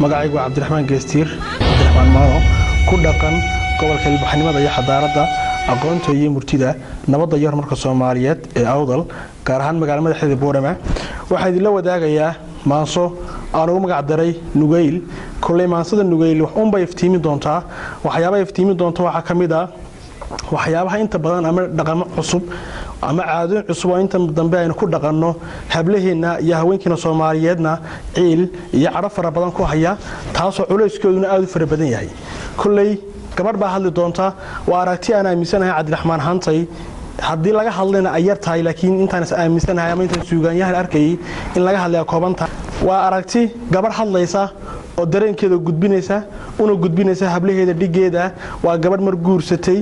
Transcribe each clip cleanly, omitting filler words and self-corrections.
magacaygu Cabdiraxmaan Geestiir Cabdiraxmaan Maano ku dhaqan gobolka Ilbaxnimada iyo Xadaarada aqoonta iyo murtida nabadda iyo horumarka Soomaaliyeed ee Awdal gaar ahaan magaalada madaxda Boorama waxa idin wadaagayaa maanso aan ugu magac daray Nugayl kulay maansada Nugayl wax un bay iftiimi doontaa waxyaabaha iftiimi doonta waxa kamid ah waxyaabaha inta badan ama dhaqamo cusub ama caadooyin cusub oo inta dambe aynu ku dhaqanno hablaheena iyo haweenkina Soomaaliyeedna ciil iyo caraf fara badan ku haya taasoo culeyskeeduna aad u fara badan yahay kulay gabadh baa hadli doonta waa aragti aan aaminsanahay Cabdiraxmaan Hantay haddii laga hadlayna ay yartahay laakiin intaan aaminsanahay ama intaan suugaanyahan arkay in laga hadlayo koobanta waa aragti gabadh hadlaysa oo dareenkeeda gudbinaysa una gudbinaysa hablaheeda dhigeeda waa gabadh mar guursatay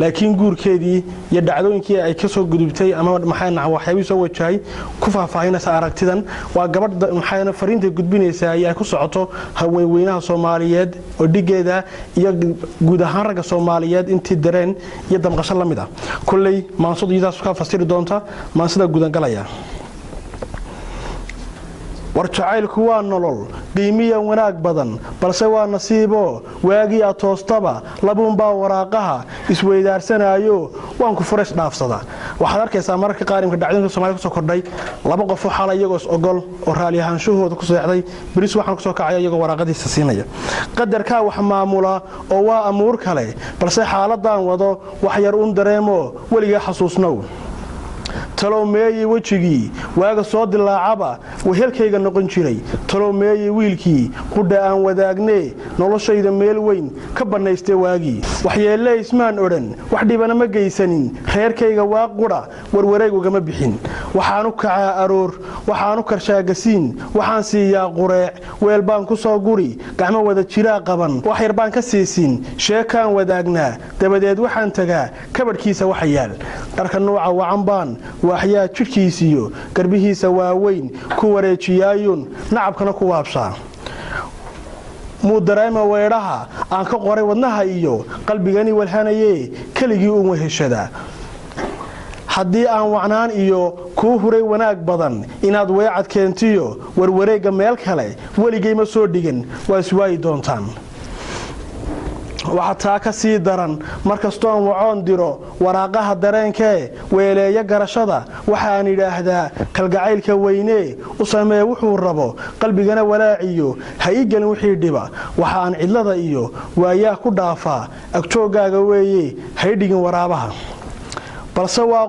laakiin guurkeedii iyo dhacdooyinkii ay ka soo gudubtay ama maxayna waxyaabo soo wajahay ku faahfaahinaysa aragtidan waa gabadh maxayna fariinta gudbinaysa ay ku socoto haweenweynaha Soomaaliyeed oo dhigeeda iyo guud ahaan ragga Soomaaliyeed intii dareen iyo damqasho la mid ah kulay maansadiidaas ka fasiri doonta maansada gudan galaya warjacaylku waa nolol qiimiya wanaag badan balse waa nasiibo waagi atoostaba labuun baa waraaqaha isweydaarsanaayo waan ku fureys dhaafsada waxaad arkaysaa mararka qaarimka dhacdooyinka Soomaaliya ku soo kordhay laba qof oo xalay iyagoo ogol oo raali ahaanshahooda ku seexday biris waxaan ku soo kacay iyagoo waraaqadiisa siinaya qadarka wax maamula oo waa amuur kale balse xaaladdan wado wax yar un dareemo waliga xasuusnow talomeeyay wajigii waaga soo dilaacaba wehelkayga noqon jiray talomeeyay wiilkii qudha aan wadaagnee noloshayda meel weyn ka banaystay waagii waxyeelay ismaan oran wax dhibana ma geysanin reerkayga waa qudha warwareeg ugama bixin waxaan u kacaa aroor waxaan u karshaagasiin waxaan siiyaa qureec weel baan ku soo guri gacmo wada jiraa qaban wax yar baan ka siisin sheekaan wadaagnaa dabadeed waxaan tagaa kabadhkiisa waxa yaal dharka nooca wacan baan waxyaa jirkiisiyo garbihiisa waaweyn ku wareejiyayun nacabkana ku waabshaa mudareema weeraha aan ka qoray wadnaha iyo qalbigani walhanaye kaligii uu weheshada haddii aan wacnaan iyo ku huray wanaag badan inaad weecad keentiyo warwareega meel kale waligay ma soo dhigan waa iswaayi doontaan waxa taa ka sii daran markastoo aan wacoon diro waraaqaha dareenkee weeleeya garashada waxaan idhaahdaa kalgacaylka weyne u samee wuxuu rabo qalbigana walaaciyo ha ii gelin wixii dhiba waxaan cidlada iyo waayaa ku dhaafaa agjoogaaga weeye ha ii dhigin waraabaha balse waa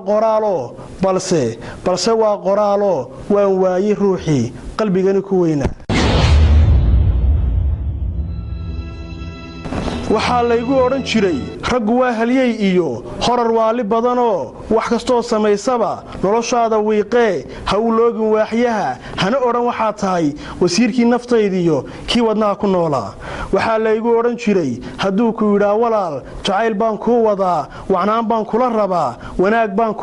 qoraalo waan waayey ruuxii qalbigani ku weynaa waxaa laygu odhan jiray raggu waa halyey iyo horar waali badanoo wax kastoo samaysaba noloshaada wiiqee ha u loogin waaxyaha hana odhan waxaa tahay wasiirkii naftaydiyo kii wadnaha ku noolaa waxaa laygu odhan jiray hadduu ku yidhaa walaal jacayl baan kuu wadaa wacnaan baan kula rabaa wanaag baan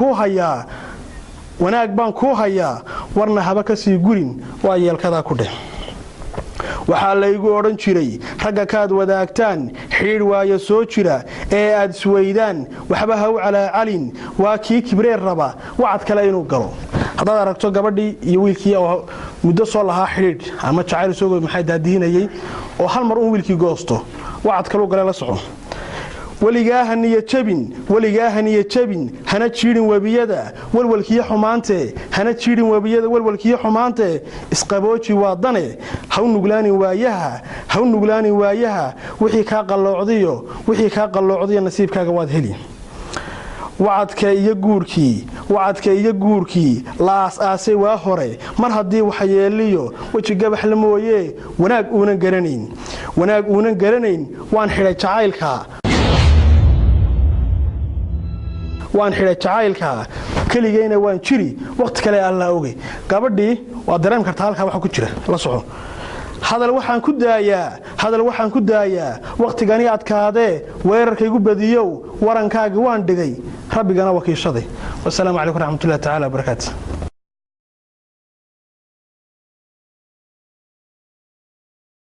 kuu hayaa warna haba ka sii gurin waa yeelkadaa ku dheh waxaa laygu odhan jiray ragga kaad wadaagtaan xidhiidh waayo soo jira ee aad isweydaan waxba ha u calaacalin waa kii kibreer raba wacad kale inuu galo haddaad aragto gabadhii iyo wiilkii oo muddo soo lahaa xidhiidh ama jacayl isagoo maxay daadihinayay oo hal mar un wiilkii goosto wacad kaleu gale la soco weligaa ha niya jabin hana jiidhin webiyada walwalkiyo xumaante isqabooji waa dane ha u nuglaanin waayaha wixii kaa qalloocdiyo nasiibkaaga waad heli wacadka iyo guurkii la aas-aasay waa hore mar haddii waxyeeliyo weji gabaxla mooye wanaag uunan garanayn waan xidhay jacaylka keligeyna waan jiri waqti kale alla oge gabadhii waa dareem kartaa halka waxa ku jira la soco hadal waxaan ku daayaa waqtigani adkaadee weerarkaygu badiyow warankaaga waan dhigay rabbigana wakiishaday wassalaamu calaykum waraxmatullaahi tacaala wabarakaatu